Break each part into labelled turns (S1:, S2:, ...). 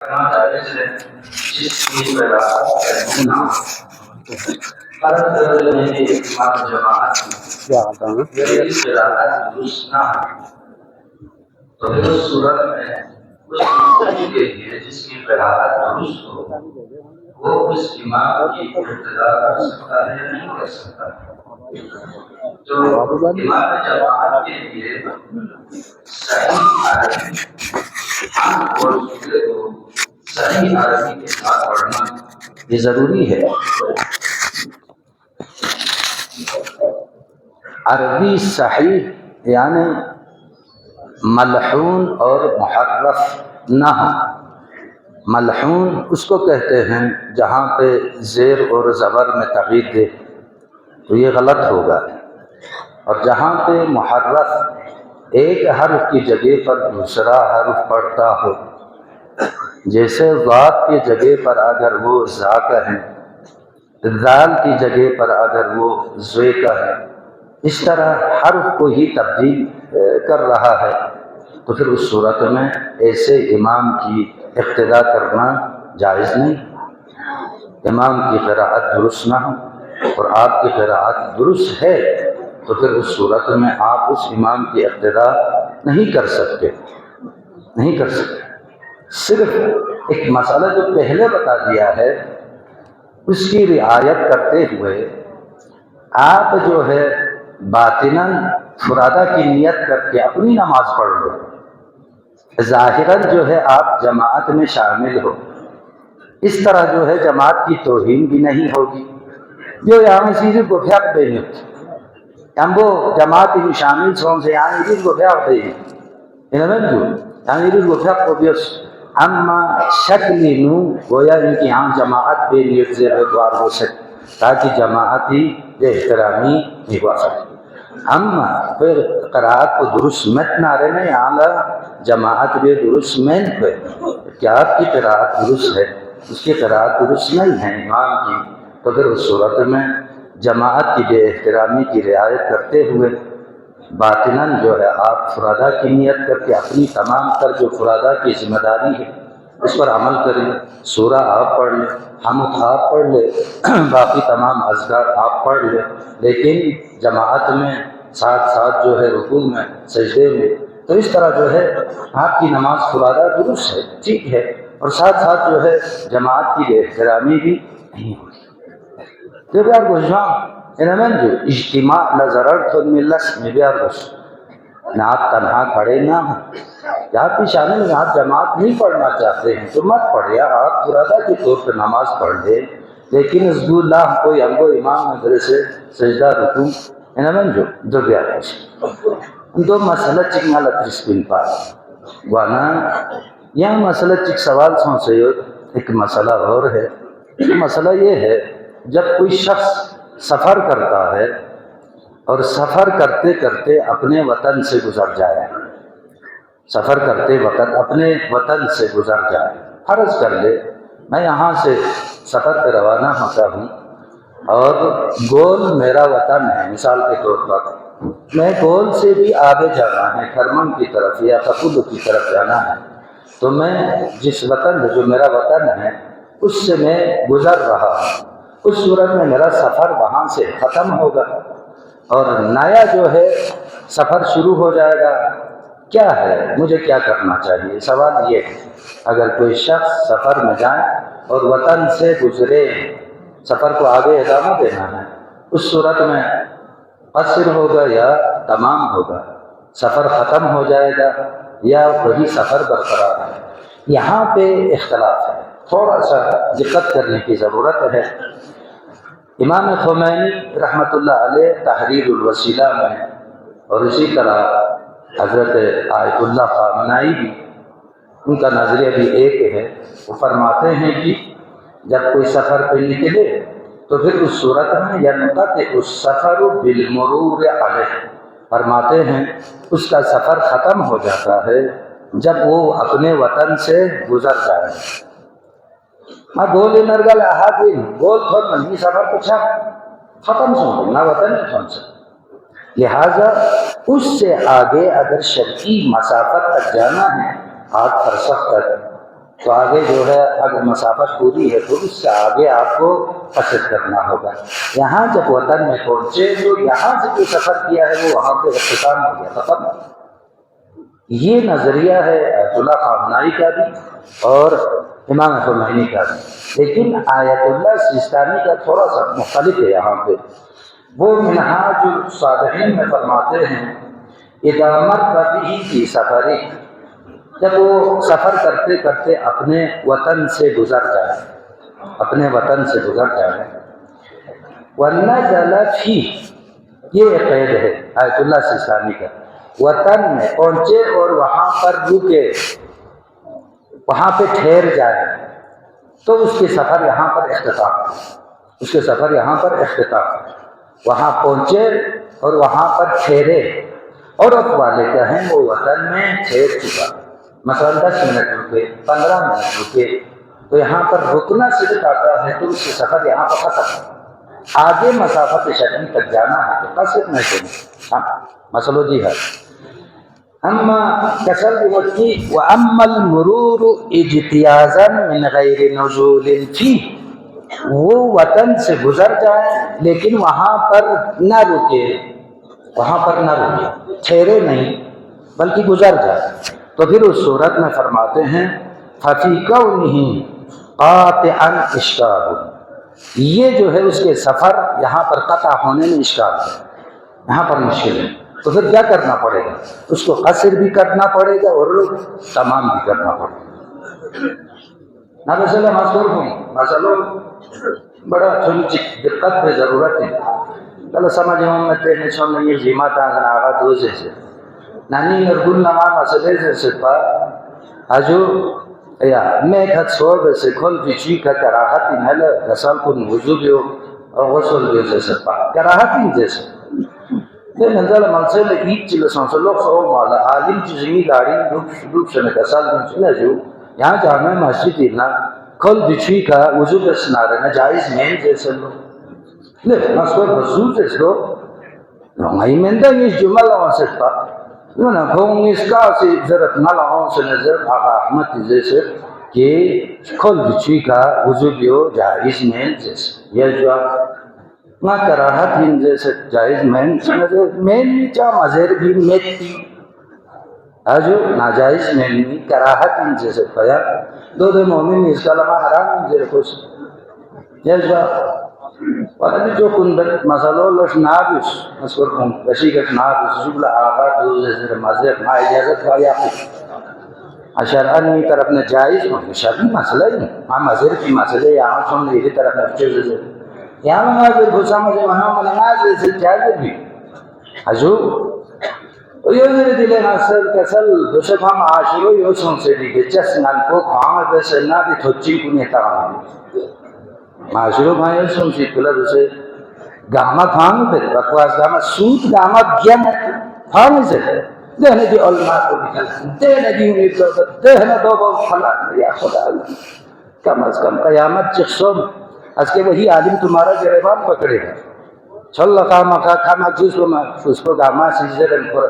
S1: جائز ہے جس کی وراثت نہ ہر طرح میں اتمام جماعت اس وراثت درست نہ تو پھر اس صورت میں اس مقصد کے لیے جس کی وراثت درست ہو وہ اس امام کی ابتدا کر سکتا ہے یا نہیں کر سکتا. جو امام جماعت کے لیے صحیح عربی اور دوسرے کو صحیح عربی کے ساتھ پڑھنا یہ ضروری ہے. عربی صحیح یعنی ملحون اور محرف نہ ہو. ملحون اس کو کہتے ہیں جہاں پہ زیر اور زبر میں تغییر دے تو یہ غلط ہوگا، اور جہاں پہ محرف ایک حرف کی جگہ پر دوسرا حرف پڑھتا ہو، جیسے ضاد کی جگہ پر اگر وہ زا کہیں، ذال کی جگہ پر اگر وہ زوے کہیں، اس طرح حرف کو ہی تبدیل کر رہا ہے، تو پھر اس صورت میں ایسے امام کی اقتداء کرنا جائز نہیں. امام کی قراءت درست نہ ہو اور آپ کی قراءت درست ہے تو پھر اس صورت میں آپ اس امام کی اقتداء نہیں کر سکتے. صرف ایک مسئلہ جو پہلے بتا دیا ہے اس کی رعایت کرتے ہوئے آپ جو ہے باطناً فرادہ کی نیت کر کے اپنی نماز پڑھ لو، ظاہراً جو ہے آپ جماعت میں شامل ہو. اس طرح جو ہے جماعت کی توہین بھی نہیں ہوگی. جو یہاں چیزیں کو پھیک دیں گے ہم وہ جماعت میں شامل سون سے یہاں چیز کو پھیک دیں گے یہاں چیز کو پھیک کو بیس اما شکلی نو گویا ان کی یہاں جماعت بے نیت سے دوار ہو سکے تاکہ جماعت ہی بے احترامی نہیں ہوا سکے. اما پھر قرآت کو درست مت نہ رہنے یہاں جماعت بے درست مت ہوئے کہ آپ کی قرآت درست ہے اس کی قرآت درست نہیں ہے امام کی، تو پھر اس صورت میں جماعت کی بے احترامی کی رعایت کرتے ہوئے باطناً جو ہے آپ فرادہ کی نیت کر کے اپنی تمام تر جو فرادہ کی ذمہ داری ہے اس پر عمل کریں. سورہ آپ پڑھ لیں، حمد آپ پڑھ لیں، باقی تمام اذکار آپ پڑھ لیں، لیکن جماعت میں ساتھ ساتھ جو ہے رکوع میں سجدے میں، تو اس طرح جو ہے آپ کی نماز فرادہ درست ہے، ٹھیک ہے، اور ساتھ ساتھ جو ہے جماعت کی بے احترامی بھی نہیں ہوگی. جو بیار گوشاں انہوں جو اجتماع لزرر تو ملس میں بیار گوش نہ آپ تنہا کھڑے نہ ہوں یا آپ کی شامل میں آپ جماعت نہیں پڑھنا چاہتے ہیں تو مت پڑھے، آپ فرادہ کے طور پر نماز پڑھ لیں، لیکن اس دو اللہ کوئی ہم کو امام مدرسے سجدہ رکوع انہوں جو بیار گوش دو مسئلہ چک نہ لطرس بن پاس وانا یہ مسئلہ چک سوال سن سے ایک مسئلہ اور ہے. مسئلہ یہ ہے جب کوئی شخص سفر کرتا ہے اور سفر کرتے کرتے اپنے وطن سے گزر جائے، سفر کرتے وقت اپنے وطن سے گزر جائے، فرض کر لے میں یہاں سے سفر پہ روانہ ہوتا ہوں اور گول میرا وطن ہے، مثال کے طور پر میں گول سے بھی آگے جانا ہے، کھرمن کی طرف یا کپل کی طرف جانا ہے، تو میں جس وطن جو میرا وطن ہے اس سے میں گزر رہا ہوں، اس صورت میں میرا سفر وہاں سے ختم ہوگا اور نیا جو ہے سفر شروع ہو جائے گا. کیا ہے مجھے کیا کرنا چاہیے؟ سوال یہ ہے اگر کوئی شخص سفر میں جائے اور وطن سے گزرے، سفر کو آگے ادامہ دینا ہے، اس صورت میں قصر ہوگا یا تمام ہوگا، سفر ختم ہو جائے گا یا وہی سفر برقرار ہے. یہاں پہ اختلاف ہے، تھوڑا سا دقت کرنے کی ضرورت ہے. امام خمینی رحمۃ اللہ علیہ تحریر الوسیلہ میں اور اسی طرح حضرت آیت اللہ خامنائی بھی ان کا نظریہ بھی ایک ہے. وہ فرماتے ہیں کہ جب کوئی سفر پہ نکلے تو پھر اس صورت میں ینقطع السفر بالمرور علیہ، فرماتے ہیں اس کا سفر ختم ہو جاتا ہے جب وہ اپنے وطن سے گزر جائے. میں گول نرگل احادین گول تھوڑ منی سفر کو چھا ختم سن نہ وطن میں تھون سے، لہٰذا اس سے آگے اگر شرعی مسافت تک جانا ہے 8 فرسخ تک تو آگے جو ہے اگر مسافت پوری ہے تو اس سے آگے آپ کو قصر کرنا ہوگا۔ یہاں جب وطن میں پہنچے تو یہاں سے جو سفر کیا ہے وہ وہاں پہ اختتام ہو گیا ختم۔ یہ نظریہ ہے آیت اللہ خامنائی کا بھی اور امام خمینی کا بھی، لیکن آیت اللہ سیستانی کا تھوڑا سا مختلف ہے یہاں پہ۔ وہ منہاج الصالحین میں فرماتے ہیں ادامت کبھی کی سفری، جب وہ سفر کرتے کرتے اپنے وطن سے گزر جائے، اپنے وطن سے گزر جائے، وَنَزَلَ فِيهِ، یہ ایک قید ہے آیت اللہ سیستانی کا، وطن میں پہنچے اور وہاں پر رکے، وہاں پہ ٹھہر جائے، تو اس کے سفر یہاں پر اختتام، اس کے سفر یہاں پر اختتام، وہاں پہنچے اور وہاں پر ٹھہرے، اور اب والے کیا ہیں وہ وطن میں ٹھہر چکا، مثلا 10 منٹ رکے، 15 منٹ رکے، تو یہاں پر رکنا صرف آتا ہے تو اس کے سفر یہاں پر ختم، آگے مسافت شدید تک جانا ہے تو قصر نہیں کرنا۔ مسئلہ جی ہے اما کسل وقتی واما المرور اجتیازا من غیر نزول فیہ، وہ وطن سے گزر جائے لیکن وہاں پر نہ رکے، وہاں پر نہ رکے، ٹھہرے نہیں بلکہ گزر جائے، تو پھر اس صورت میں فرماتے ہیں ففی کونہ قاطعا اشکال، یہ جو ہے اس کے سفر یہاں پر قطع ہونے میں اشکال ہے، یہاں پر مشکل ہے، تو پھر کیا کرنا پڑے گا؟ اس کو قصر بھی کرنا پڑے گا اور تمام بھی کرنا پڑے گا۔ نہ مسئلہ مذکور ہوں مسئلہ بڑا چھوٹی دقت پہ ضرورت ہے، چلو سمجھ ہوں میں تیرے سامنے یہ جیما تانگنا آگا دوزے سے نانی نرگل نما مسئلے سے سپا آجو یا میں کھت صوب سے کھل فیچی کا کراہتی نھل غسل کن وضو بیو اور غسل بیو سے سپا کراہتی جیسے یہ نظر منصر لئیت چلے سنسل لوگ سو مالا عالم چیزمی داری روپ سے غسل کن چلے جو یہاں جامع مسجد دینا کھل فیچی کا وضو بیو سنارے نا جائز مین جیسے لو لے مسئلہ وضو جیسے لو نوہی مندہ اس جمعہ لوگوں سے پا نونا کھونگ اس کا سے ضرط نہ لہوں سے نظر آقا احمد جیسے کہ کھل بچی کا وضو بیو جائز مین جیسے یہ جو نہ کراہت ہن جیسے جائز مین سے نظر مین چاہ مزیر بھی میتی آجو ناجائز مین بھی کراہت ہن جیسے پایا دو مومن اس کا لما حرام ہن جیسے خوش یہ جو وقتی جو کندر مسئلہ لش نابس مسئلہ کن بشیقت نابس جبل آغا دوزے زر مذہب ما اجازت کا یا شرعن طرف نے جائز ہوں شرعی مسئلہ ہی ہاں مذہب کی مسئلہ یہاں سن لیدی طرف نے چیز زر یہاں مناظر بھوسا مجھے وہاں مناظر سے جائز بھی حضور یہ زر دلے ناصر کسل دوشت ہم عاشرو یو سن سے دی بچس نال کو کھاں بیسے نا دی تھوچی کنی تاہاں معاشروں بھائی سن سی کلا دوسرے گاما تھام پھر بکواس گاما سوت گاما گیا میں تھام سے دہنے دی علماء کو نکلا دہنے دی امید کرتا دہنے دو بہت خلاق یا خدا اللہ کم از کم قیامت چخصم از کے وہی عالم تمہارا جریبان پکڑے گا چھل قاما کھاما جس کو گاما سیزے رن پر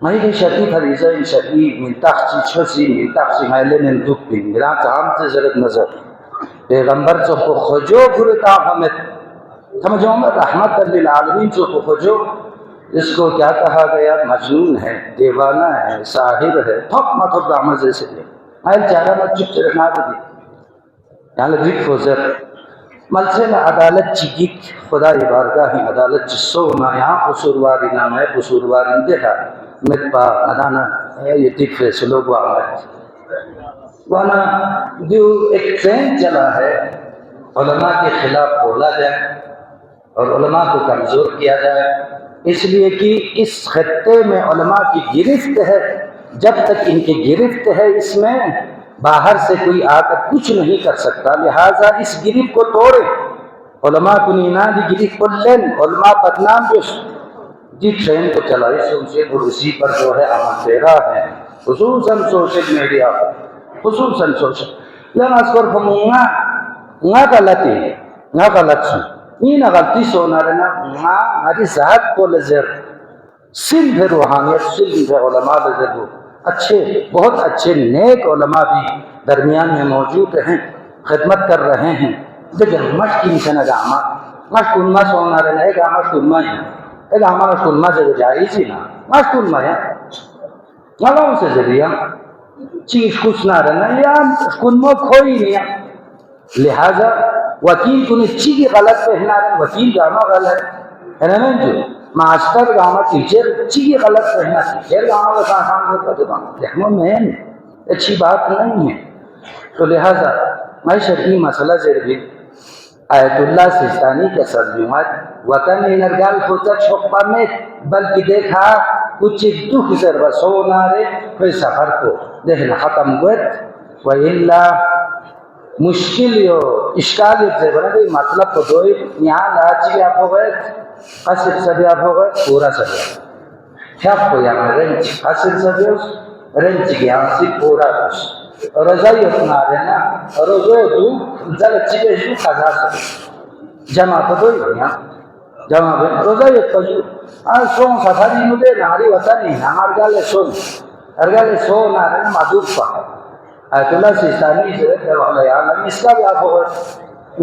S1: مہی بھی شرطی فریضہ ان شرطی من تخصی چھسی من تخصی محلے من دکھ بھی گران کام سے ضرط نظر پیغمبر جو خجو گھرتا ہمیں سمجھو میں رحمت للعالمین جو خجو اس کو کیا کہا گیا مجنون ہے دیوانہ ہے ساحر ہے تھک مطلب رحمت جیسے لے محل چاہرہ میں چپ چرکنا بھی دی یہاں لگیت فوزر ملسل عدالت چیگیت خدا بارگاہ ہی عدالت چسو نا یہاں قصورواری نام ہے قصورواری دیکھا متپا ادانا یہ تک فیصلوں کو آمد وانا جو ایک ٹرین چلا ہے علماء کے خلاف بولا جائے اور علماء کو کمزور کیا جائے اس لیے کہ اس خطے میں علماء کی گرفت ہے، جب تک ان کی گرفت ہے اس میں باہر سے کوئی آ کر کچھ نہیں کر سکتا، لہٰذا اس گرفت کو توڑے، علماء کو نینا دی گرفت کو لین، علماء بدنام جو جی ٹرین کو چلائی سے اور اسی پر جو ہے عمل پیرا ہے، خصوصاً سوشل میڈیا پر، خصوصاً سوشل لن اذکر فمونا نا غلطی نا غلط سن این غلطی سونا رنا نا ہری ذات کو لزر سن بھی روحانیت سن بھی علماء لزر ہو اچھے بہت اچھے نیک علماء بھی درمیان میں موجود ہیں، خدمت کر رہے ہیں. دیکھیں مشکل سے نہ جاما مشکل ما سونا رہنا ہے کہ مشکل ما ہے ایک ہمارا مشکل ما سے جائز ہی نا مشکل ما ہے نالوں سے ذریعہ چیز کچھ نہ رہنا یا مشکل ما کھوئی نہیں ہے. لہذا وکیل کو نے چیز غلط پہنا رہا وکیل گاما غلط ہے نا جو ماسٹر گاما ٹیچر چیز غلط پہنا ٹیچر گاما کا سامان ہوتا تو دیکھنا میں اچھی بات نہیں ہے. تو لہذا میں شرعی مسئلہ ذریعہ آیت اللہ سیستانی کے سرجمت وطن نرگال خوزت شقبہ میں بلکہ دیکھا کچھ دکھ ذر وسونا رے کوئی سفر کو دیکھنا ختم گوت وَإِلَّا مشکل یو اشکال ایک زیبرہ دی مطلب کو دوئی یہاں لاچی بھی آپ ہو گئے قصر سے بھی آپ ہو گئے پورا سے بھی آپ کو یہاں رنچ قصر سے بھی رنچ کی یہاں سے پورا دوش رضائی اتنا رہنا رضو دو زل چکے جو قضا سے جمع کو دوئی بھیا جمع بھی رضائی اتنا جو سون سفری نو دے ناری وطنی ہمار گالے سون ہر گالے سون آ رہنا معدوب پا آیت اللہ سیستانی سے رہتے والے عالم اس کا بھی آپ ہوگا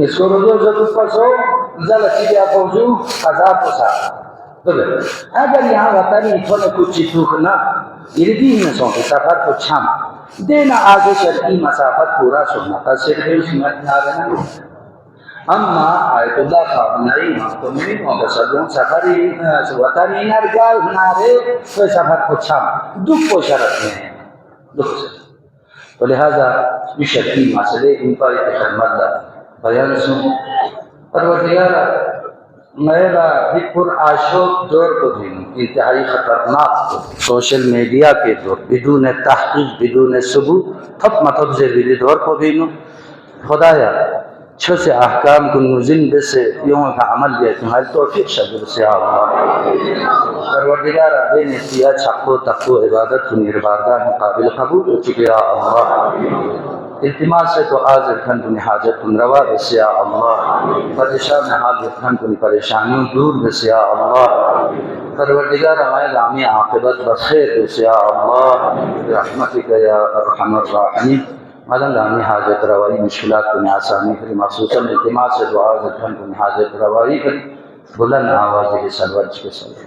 S1: اس کو رضو ضرور پسو زل چکے آپ ہو جو قضا پسا اگر یہاں وطنی اتنا کچھ چیتوکنا اردین میں سونتے سفر کو چھام دینا آگے شرعی مسافت پورا سننا تھا صرف اس میں نہ رہنا. اما آیت اللہ خواہنائی محکمی مقصدوں سفری وطنی نرگال نارے تو سفر کو چھام دکھ کو شرط میں ہے دکھ سے. تو لہذا یہ شرعی مسئلے ان پر خدمت بیان سن پروردگارہ میرا بھی پر آشوق دور کو دینوں انتہائی خطرناک سوشل میڈیا کے دور بدون تحقیق بدون ثبوت تھپ مطب زیردی دور کو دینوں خدایا چھو سے احکام کو نزن بے سے یوں کا عمل دیا تمہاری توفیق شکر سے اللہ پروردگارہ بے نتیہ چھکو تقو عبادت کو نرباردہ مقابل قبول ہو چکے یا اللہ. التماس سے تو حاضر کھن کنی حاجت کن روا بس یا اللہ. پریشان حاضر کھن کنی پریشانیوں دور بس یا اللہ. پروردگار ہمارے رامی عاقبت بخیر بس یا اللہ برحمتک یا ارحم الراحمین. مدن رامی حاجت روائی مشکلات کنی آسانی کری مخصوصاً التماس سے تو حاضر کھن کنی حاجت روائی کری بلند آوازی کے سلوج کے سلوج